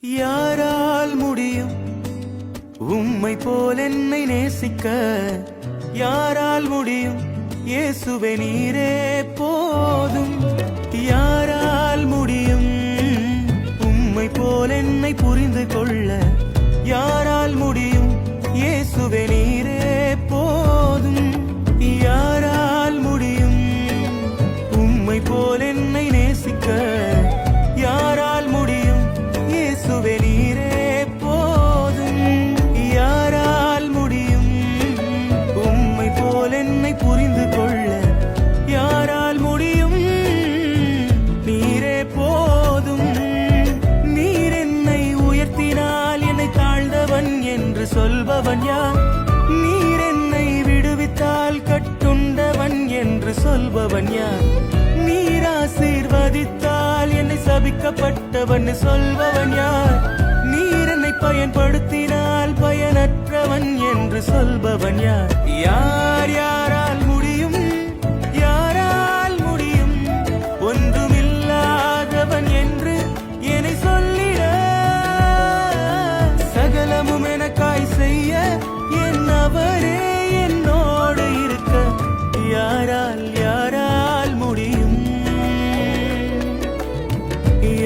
யாரால் முடியும் உம்மை போல் என்னை நேசிக்க? யாரால் முடியும்? இயேசுவே நீரே போதும். யாரால் முடியும் உம்மை போல் என்னை புரிந்து கொள்ள? யாரால் முடியும்? இயேசுவே நீரே போதும். யாரால் முடியும் உம்மை போல் என்னை நேசிக்க? யாரால் முடியும்? இயேசுவே நீரே போதும். யாரால் முடியும் உம்மை போல் என்னை புரிந்து கொள்ள? யாரால் முடியும்? நீரே போதும். நீர் என்னை உயர்த்தினால் என்னை தாழ்ந்தவன் என்று சொல்பவன் யார்? நீர் என்னை விடுவித்தால் கட்டுண்டவன் என்று சொல்பவன் யார்? நீர் ஆசீர்வதித்தால் என்னை சபிக்கப்பட்டவன் சொல்பவன் யார்? நீர் என்னை பயன்படுத்தினால் பயனற்றவன் என்று சொல்பவன் யார்? யார் யாரால் முடியும்? யாரால் முடியும் ஒன்றுமில்லாதவன் என்று என்னை சொல்லிட? சகலமும் எனக்காய் செய்ய என் அவரே என்னோடு இருக்க? யாரால் யாரால் முடியும்?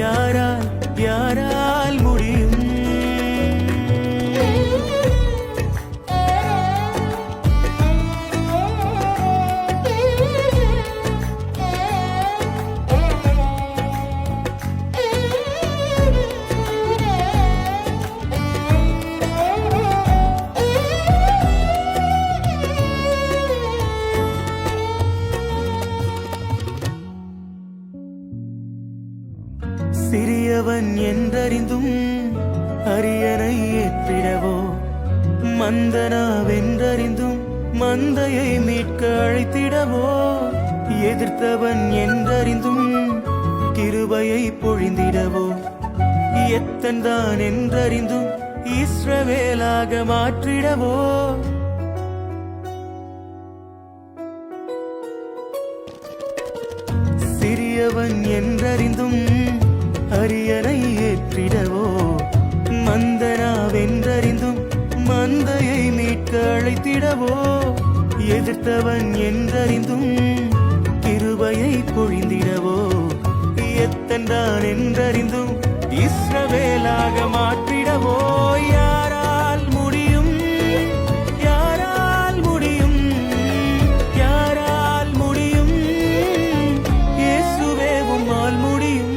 யாரால் யாரால் முடியும்? சிறியவன் என்றறிந்தும் அரியணை ஏற்றிடவோ, மந்தனாவென்றறிந்தும் மந்தையை மீட்க அழைத்திடவோ, எதிர்த்தவன் என்றறிந்தும் கிருபையை பொழிந்திடவோ, எத்தன்தான் என்றறிந்தும் இஸ்ரவேலாக மாற்றிடவோ, சிறியவன் என்றறிந்தும் அரியணை ஏற்றிடவோ, மந்தனாவென்றறிந்தும் மந்தையை மீட்க அழைத்திடவோ, எதிர்த்தவன் என்றறிந்தும் கிருபையை பொழிந்திடவோ, எத்தன்தான் என்றறிந்தும் இஸ்ரவேலாக மாற்றிடவோ. யாரால் முடியும்? யாரால் முடியும்? யாரால் முடியும்? இயேசுவே உம்மால் முடியும்.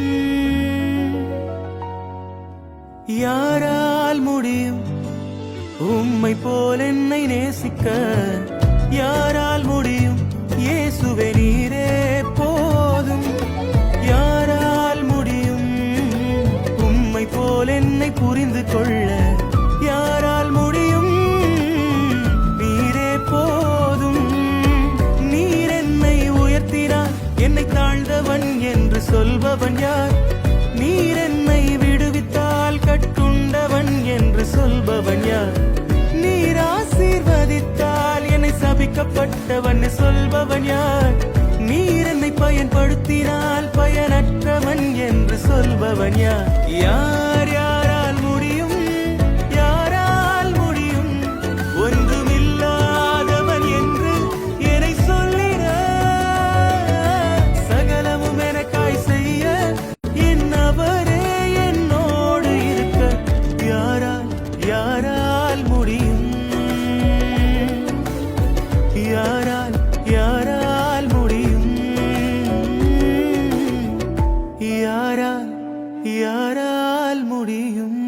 யாரால் முடியும் உம்மை போல் என்னை நேசிக்க? யாரால் முடியும்? இயேசுவே நீரே போதும். யாரால் முடியும் உம்மை போல் என்னை புரிந்து கொள்ள? யாரால் முடியும்? நீரே போதும். நீர் என்னை உயர்த்தினார் என்னை தாழ்ந்தவன் என்று சொல்பவன் யார்? நீர் என்னை விடுவித்தால் கட்டுண்டவன் என்று சொல்பவன் யார்? நீர் ஆசீர்வதித்தால் என்னை சபிக்கப்பட்டவன் சொல்பவன் யார்? நீர் என்னை பயன்படுத்தினால் பயனற்றவன் என்று சொல்பவன் யார்? யார் யாரால் முடியும்? யாரால் முடியும் ஒன்றுமில்லாதவன் என்று என்னை சொல்லிட? சகலமும் எனக்காய் செய்ய என் அவரே என்னோடு இருக்க? யாரால் யாரால் முடியும்? யாரால் யாரால் முடியும்? யாரால் யாரால் முடியும்?